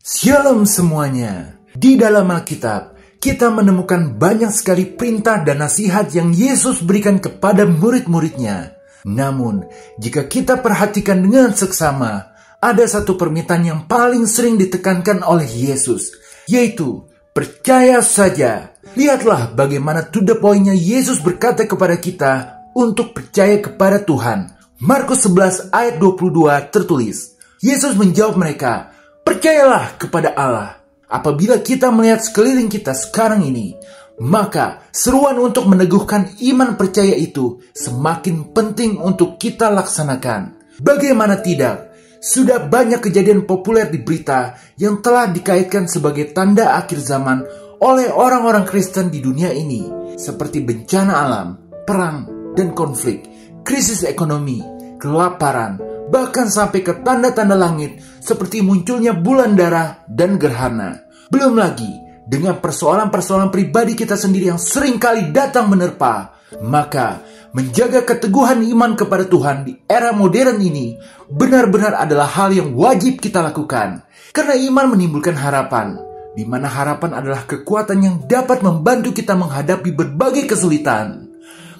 Shalom semuanya. Di dalam Alkitab, kita menemukan banyak sekali perintah dan nasihat yang Yesus berikan kepada murid-muridnya. Namun, jika kita perhatikan dengan seksama, ada satu permintaan yang paling sering ditekankan oleh Yesus, yaitu percaya saja. Lihatlah bagaimana to the point-nya Yesus berkata kepada kita untuk percaya kepada Tuhan. Markus 11 ayat 22 tertulis, Yesus menjawab mereka, percayalah kepada Allah. Apabila kita melihat sekeliling kita sekarang ini, maka seruan untuk meneguhkan iman percaya itu semakin penting untuk kita laksanakan. Bagaimana tidak? Sudah banyak kejadian populer di berita yang telah dikaitkan sebagai tanda akhir zaman oleh orang-orang Kristen di dunia ini, seperti bencana alam, perang dan konflik, krisis ekonomi, kelaparan, bahkan sampai ke tanda-tanda langit seperti munculnya bulan darah dan gerhana. Belum lagi dengan persoalan-persoalan pribadi kita sendiri yang sering kali datang menerpa. Maka menjaga keteguhan iman kepada Tuhan di era modern ini benar-benar adalah hal yang wajib kita lakukan. Karena iman menimbulkan harapan, di mana harapan adalah kekuatan yang dapat membantu kita menghadapi berbagai kesulitan.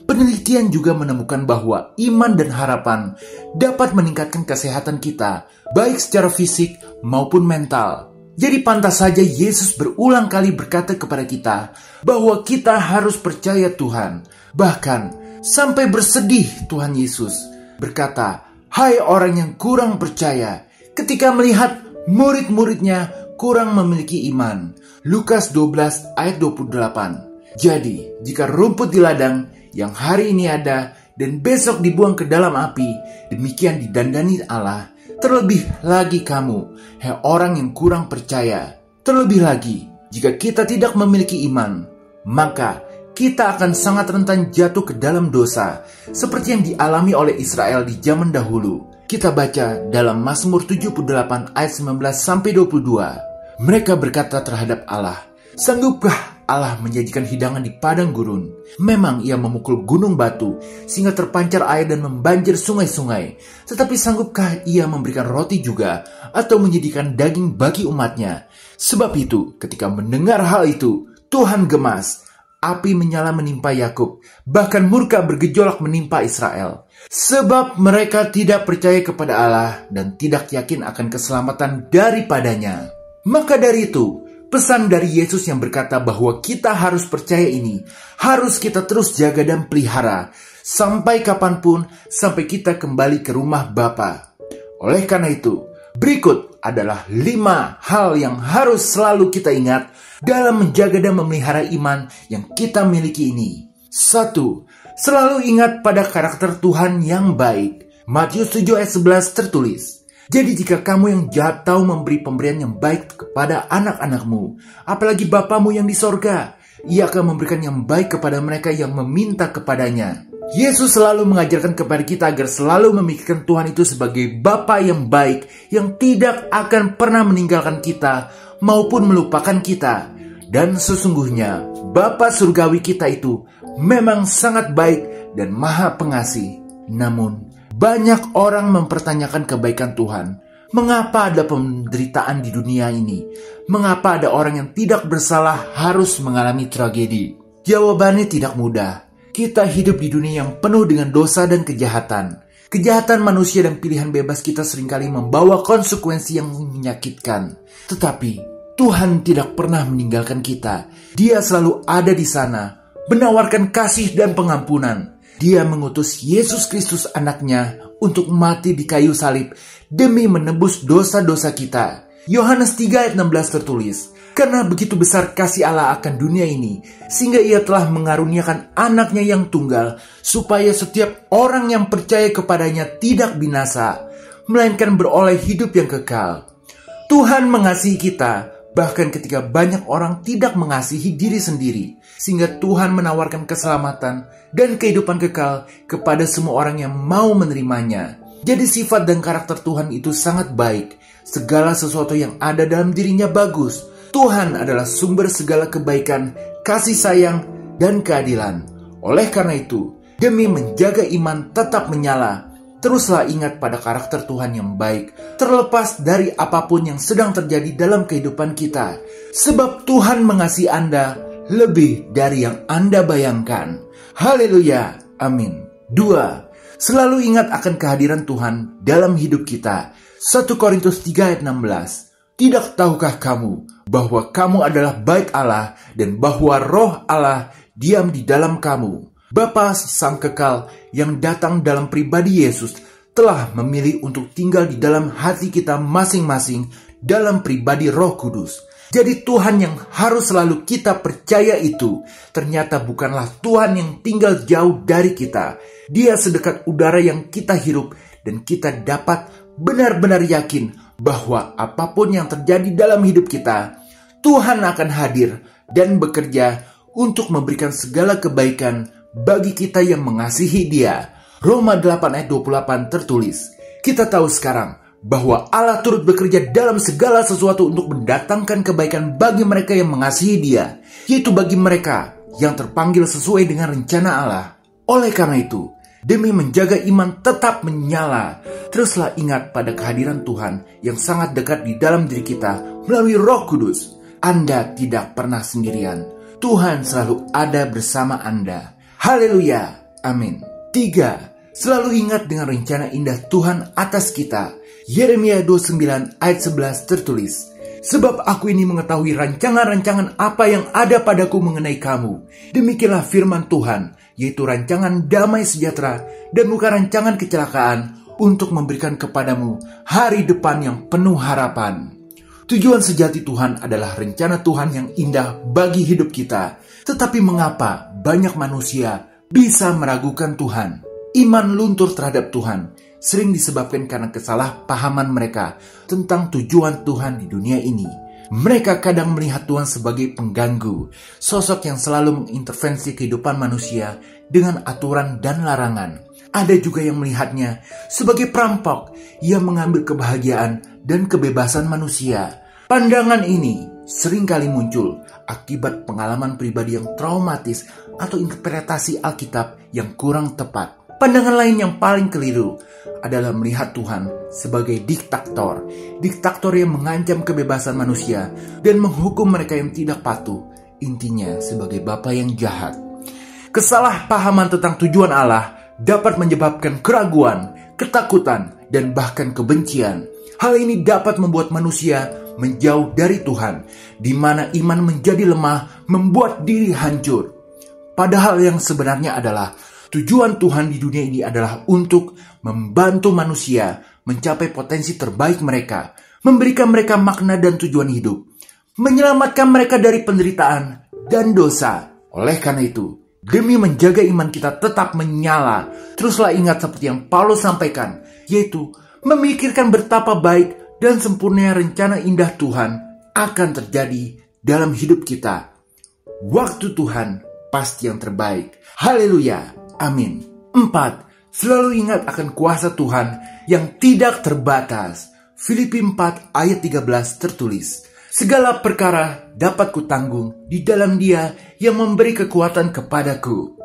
Penelitian juga menemukan bahwa iman dan harapan dapat meningkatkan kesehatan kita, baik secara fisik maupun mental. Jadi pantas saja Yesus berulang kali berkata kepada kita bahwa kita harus percaya Tuhan. Bahkan sampai bersedih Tuhan Yesus berkata, "Hai orang yang kurang percaya," ketika melihat murid-muridnya kurang memiliki iman. Lukas 12 ayat 28. Jadi, jika rumput di ladang yang hari ini ada dan besok dibuang ke dalam api, demikian didandani Allah. Terlebih lagi kamu, hai orang yang kurang percaya. Terlebih lagi, jika kita tidak memiliki iman, maka kita akan sangat rentan jatuh ke dalam dosa, seperti yang dialami oleh Israel di zaman dahulu. Kita baca dalam Mazmur 78 ayat 19-22. Mereka berkata terhadap Allah, "Sanggupkah Allah menyajikan hidangan di padang gurun? Memang ia memukul gunung batu sehingga terpancar air dan membanjir sungai-sungai. Tetapi sanggupkah ia memberikan roti juga atau menyediakan daging bagi umatnya?" Sebab itu, ketika mendengar hal itu, Tuhan gemas. Api menyala menimpa Yakub, bahkan murka bergejolak menimpa Israel. Sebab mereka tidak percaya kepada Allah dan tidak yakin akan keselamatan daripadanya. Maka dari itu, pesan dari Yesus yang berkata bahwa kita harus percaya ini harus kita terus jaga dan pelihara sampai kapanpun, sampai kita kembali ke rumah Bapa. Oleh karena itu, berikut adalah 5 hal yang harus selalu kita ingat dalam menjaga dan memelihara iman yang kita miliki ini. 1. Selalu ingat pada karakter Tuhan yang baik. Matius 7 ayat 11 tertulis, "Jadi jika kamu yang jahat tahu memberi pemberian yang baik kepada anak-anakmu, apalagi Bapamu yang di sorga, ia akan memberikan yang baik kepada mereka yang meminta kepadanya." Yesus selalu mengajarkan kepada kita agar selalu memikirkan Tuhan itu sebagai Bapa yang baik, yang tidak akan pernah meninggalkan kita maupun melupakan kita. Dan sesungguhnya Bapa surgawi kita itu memang sangat baik dan maha pengasih. Namun banyak orang mempertanyakan kebaikan Tuhan. Mengapa ada penderitaan di dunia ini? Mengapa ada orang yang tidak bersalah harus mengalami tragedi? Jawabannya tidak mudah. Kita hidup di dunia yang penuh dengan dosa dan kejahatan. Kejahatan manusia dan pilihan bebas kita seringkali membawa konsekuensi yang menyakitkan. Tetapi Tuhan tidak pernah meninggalkan kita. Dia selalu ada di sana, menawarkan kasih dan pengampunan. Dia mengutus Yesus Kristus anaknya untuk mati di kayu salib demi menebus dosa-dosa kita. Yohanes 3 ayat 16 tertulis, "Karena begitu besar kasih Allah akan dunia ini, sehingga ia telah mengaruniakan anaknya yang tunggal, supaya setiap orang yang percaya kepadanya tidak binasa, melainkan beroleh hidup yang kekal." Tuhan mengasihi kita, bahkan ketika banyak orang tidak mengasihi diri sendiri, sehingga Tuhan menawarkan keselamatan dan kehidupan kekal kepada semua orang yang mau menerimanya. Jadi sifat dan karakter Tuhan itu sangat baik. Segala sesuatu yang ada dalam dirinya bagus. Tuhan adalah sumber segala kebaikan, kasih sayang, dan keadilan. Oleh karena itu, demi menjaga iman tetap menyala, Teruslah ingat pada karakter Tuhan yang baik, terlepas dari apapun yang sedang terjadi dalam kehidupan kita. Sebab Tuhan mengasihi Anda lebih dari yang Anda bayangkan. Haleluya, amin. 2. Selalu ingat akan kehadiran Tuhan dalam hidup kita. 1 Korintus 3 ayat 16. Tidak tahukah kamu bahwa kamu adalah bait Allah dan bahwa roh Allah diam di dalam kamu? Bapa Sang Kekal yang datang dalam pribadi Yesus telah memilih untuk tinggal di dalam hati kita masing-masing dalam pribadi Roh Kudus. Jadi Tuhan yang harus selalu kita percaya itu ternyata bukanlah Tuhan yang tinggal jauh dari kita. Dia sedekat udara yang kita hirup dan kita dapat benar-benar yakin bahwa apapun yang terjadi dalam hidup kita, Tuhan akan hadir dan bekerja untuk memberikan segala kebaikan bagi kita yang mengasihi Dia. Roma 8 ayat 28 tertulis, kita tahu sekarang bahwa Allah turut bekerja dalam segala sesuatu untuk mendatangkan kebaikan bagi mereka yang mengasihi Dia, yaitu bagi mereka yang terpanggil sesuai dengan rencana Allah. Oleh karena itu, demi menjaga iman tetap menyala, teruslah ingat pada kehadiran Tuhan yang sangat dekat di dalam diri kita melalui Roh Kudus. Anda tidak pernah sendirian. Tuhan selalu ada bersama Anda. Haleluya, amin. 3. Selalu ingat dengan rencana indah Tuhan atas kita. Yeremia 29 ayat 11 tertulis, sebab aku ini mengetahui rancangan-rancangan apa yang ada padaku mengenai kamu. Demikianlah firman Tuhan, yaitu rancangan damai sejahtera dan bukan rancangan kecelakaan, untuk memberikan kepadamu hari depan yang penuh harapan. Tujuan sejati Tuhan adalah rencana Tuhan yang indah bagi hidup kita. Tetapi mengapa banyak manusia bisa meragukan Tuhan? Iman luntur terhadap Tuhan sering disebabkan karena kesalahpahaman mereka tentang tujuan Tuhan di dunia ini. Mereka kadang melihat Tuhan sebagai pengganggu, sosok yang selalu mengintervensi kehidupan manusia dengan aturan dan larangan. Ada juga yang melihatnya sebagai perampok yang mengambil kebahagiaan dan kebebasan manusia. Pandangan ini seringkali muncul akibat pengalaman pribadi yang traumatis atau interpretasi Alkitab yang kurang tepat. Pandangan lain yang paling keliru adalah melihat Tuhan sebagai diktator. Diktator yang mengancam kebebasan manusia dan menghukum mereka yang tidak patuh. Intinya sebagai bapa yang jahat. Kesalahpahaman tentang tujuan Allah dapat menyebabkan keraguan, ketakutan, dan bahkan kebencian. Hal ini dapat membuat manusia menjauh dari Tuhan, di mana iman menjadi lemah, membuat diri hancur. Padahal yang sebenarnya adalah tujuan Tuhan di dunia ini adalah untuk membantu manusia mencapai potensi terbaik mereka, memberikan mereka makna dan tujuan hidup, menyelamatkan mereka dari penderitaan dan dosa. Oleh karena itu, demi menjaga iman kita tetap menyala, teruslah ingat seperti yang Paulus sampaikan, yaitu memikirkan betapa baik dan sempurna rencana indah Tuhan akan terjadi dalam hidup kita. Waktu Tuhan pasti yang terbaik. Haleluya. Amin. 4. Selalu ingat akan kuasa Tuhan yang tidak terbatas. Filipi 4 ayat 13 tertulis, segala perkara dapat kutanggung di dalam Dia yang memberi kekuatan kepadaku.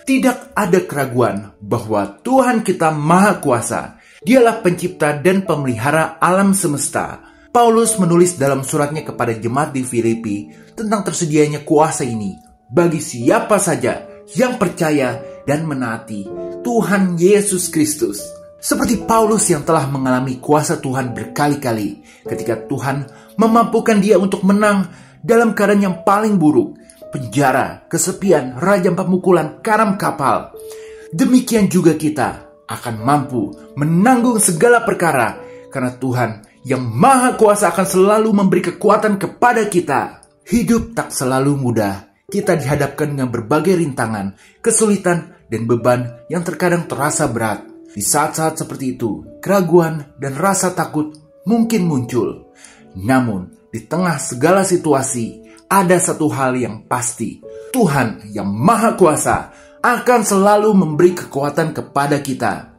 Tidak ada keraguan bahwa Tuhan kita Maha Kuasa. Dialah pencipta dan pemelihara alam semesta. Paulus menulis dalam suratnya kepada jemaat di Filipi tentang tersedianya kuasa ini bagi siapa saja yang percaya dan menaati Tuhan Yesus Kristus. Seperti Paulus yang telah mengalami kuasa Tuhan berkali-kali ketika Tuhan memampukan dia untuk menang dalam keadaan yang paling buruk, penjara, kesepian, rajam pemukulan, karam kapal. Demikian juga kita akan mampu menanggung segala perkara karena Tuhan yang Maha Kuasa akan selalu memberi kekuatan kepada kita. Hidup tak selalu mudah. Kita dihadapkan dengan berbagai rintangan, kesulitan, dan beban yang terkadang terasa berat. Di saat-saat seperti itu, keraguan dan rasa takut mungkin muncul. Namun, di tengah segala situasi, ada satu hal yang pasti. Tuhan yang Maha Kuasa akan selalu memberi kekuatan kepada kita.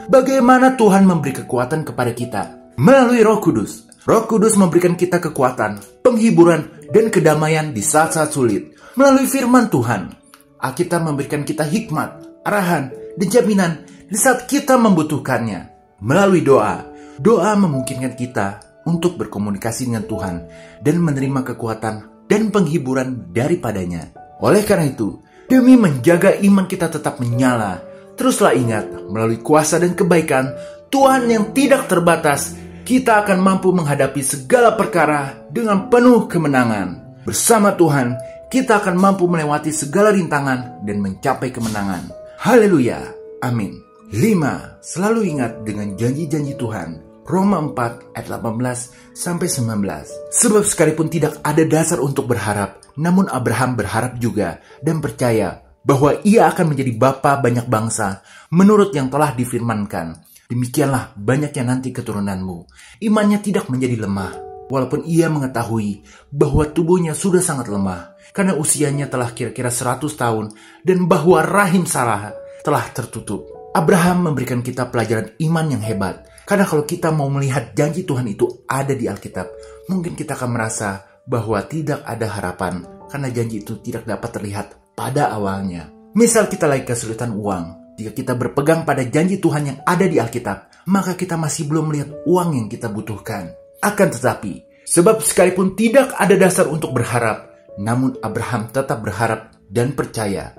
Bagaimana Tuhan memberi kekuatan kepada kita? Melalui Roh Kudus. Roh Kudus memberikan kita kekuatan, penghiburan, dan kedamaian di saat-saat sulit. Melalui firman Tuhan, Alkitab memberikan kita hikmat, arahan, dan jaminan di saat kita membutuhkannya. Melalui doa memungkinkan kita untuk berkomunikasi dengan Tuhan dan menerima kekuatan dan penghiburan daripadanya. Oleh karena itu, demi menjaga iman kita tetap menyala, teruslah ingat, melalui kuasa dan kebaikan Tuhan yang tidak terbatas, kita akan mampu menghadapi segala perkara dengan penuh kemenangan. Bersama Tuhan, kita akan mampu melewati segala rintangan dan mencapai kemenangan. Haleluya. Amin. 5. Selalu ingat dengan janji-janji Tuhan. Roma 4 ayat 18-19. Sebab sekalipun tidak ada dasar untuk berharap, namun Abraham berharap juga dan percaya bahwa ia akan menjadi bapa banyak bangsa menurut yang telah difirmankan. Demikianlah banyaknya nanti keturunanmu. Imannya tidak menjadi lemah, walaupun ia mengetahui bahwa tubuhnya sudah sangat lemah, karena usianya telah kira-kira 100 tahun, dan bahwa rahim Sarah telah tertutup. Abraham memberikan kita pelajaran iman yang hebat, karena kalau kita mau melihat janji Tuhan itu ada di Alkitab, mungkin kita akan merasa bahwa tidak ada harapan, karena janji itu tidak dapat terlihat pada awalnya. Misal kita lagi kesulitan uang, jika kita berpegang pada janji Tuhan yang ada di Alkitab, maka kita masih belum melihat uang yang kita butuhkan. Akan tetapi, sebab sekalipun tidak ada dasar untuk berharap, namun Abraham tetap berharap dan percaya.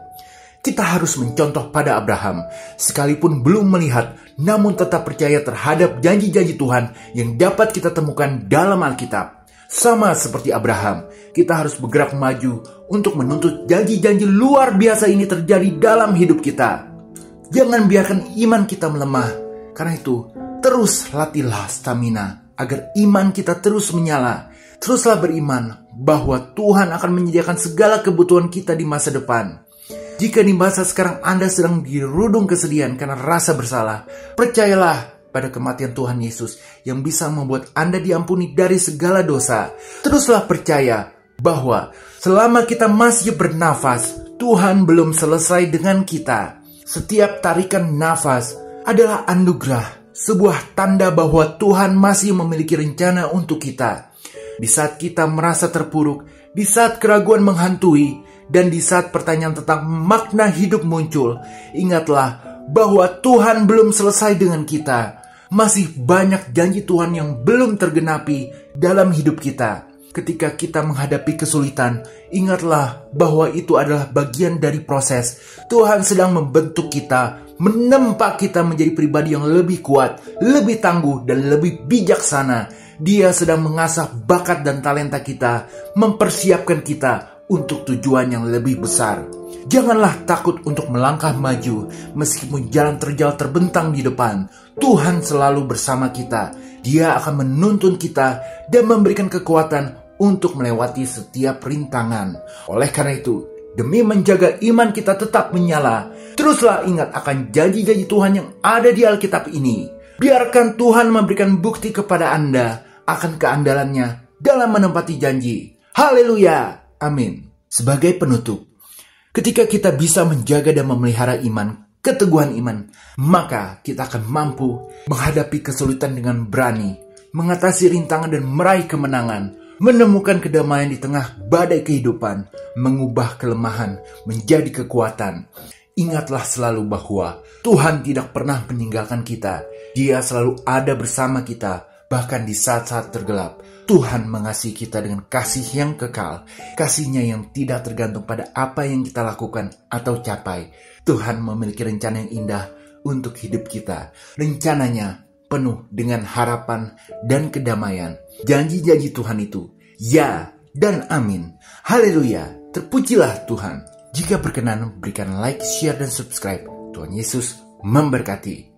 Kita harus mencontoh pada Abraham, sekalipun belum melihat, namun tetap percaya terhadap janji-janji Tuhan yang dapat kita temukan dalam Alkitab. Sama seperti Abraham, kita harus bergerak maju untuk menuntut janji-janji luar biasa ini terjadi dalam hidup kita. Jangan biarkan iman kita melemah. Karena itu, terus latihlah stamina agar iman kita terus menyala. Teruslah beriman bahwa Tuhan akan menyediakan segala kebutuhan kita di masa depan. Jika di masa sekarang Anda sedang dirudung kesedihan karena rasa bersalah, percayalah pada kematian Tuhan Yesus yang bisa membuat Anda diampuni dari segala dosa. Teruslah percaya bahwa selama kita masih bernafas, Tuhan belum selesai dengan kita. Setiap tarikan nafas adalah anugerah, sebuah tanda bahwa Tuhan masih memiliki rencana untuk kita. Di saat kita merasa terpuruk, di saat keraguan menghantui, dan di saat pertanyaan tentang makna hidup muncul, ingatlah bahwa Tuhan belum selesai dengan kita. Masih banyak janji Tuhan yang belum tergenapi dalam hidup kita. Ketika kita menghadapi kesulitan, ingatlah bahwa itu adalah bagian dari proses. Tuhan sedang membentuk kita, menempa kita menjadi pribadi yang lebih kuat, lebih tangguh, dan lebih bijaksana. Dia sedang mengasah bakat dan talenta kita, mempersiapkan kita untuk tujuan yang lebih besar. Janganlah takut untuk melangkah maju, meskipun jalan terjal terbentang di depan. Tuhan selalu bersama kita. Dia akan menuntun kita dan memberikan kekuatan untuk melewati setiap rintangan. Oleh karena itu, demi menjaga iman kita tetap menyala, teruslah ingat akan janji-janji Tuhan yang ada di Alkitab ini. Biarkan Tuhan memberikan bukti kepada Anda akan keandalannya dalam menempati janji. Haleluya! Amin. Sebagai penutup, ketika kita bisa menjaga dan memelihara iman, keteguhan iman, maka kita akan mampu menghadapi kesulitan dengan berani, mengatasi rintangan dan meraih kemenangan, menemukan kedamaian di tengah badai kehidupan, mengubah kelemahan menjadi kekuatan. Ingatlah selalu bahwa Tuhan tidak pernah meninggalkan kita. Dia selalu ada bersama kita, bahkan di saat-saat tergelap. Tuhan mengasihi kita dengan kasih yang kekal, kasih-Nya yang tidak tergantung pada apa yang kita lakukan atau capai. Tuhan memiliki rencana yang indah untuk hidup kita. Rencananya penuh dengan harapan dan kedamaian. Janji-janji Tuhan itu ya dan amin. Haleluya, terpujilah Tuhan. Jika berkenan, berikan like, share, dan subscribe. Tuhan Yesus memberkati.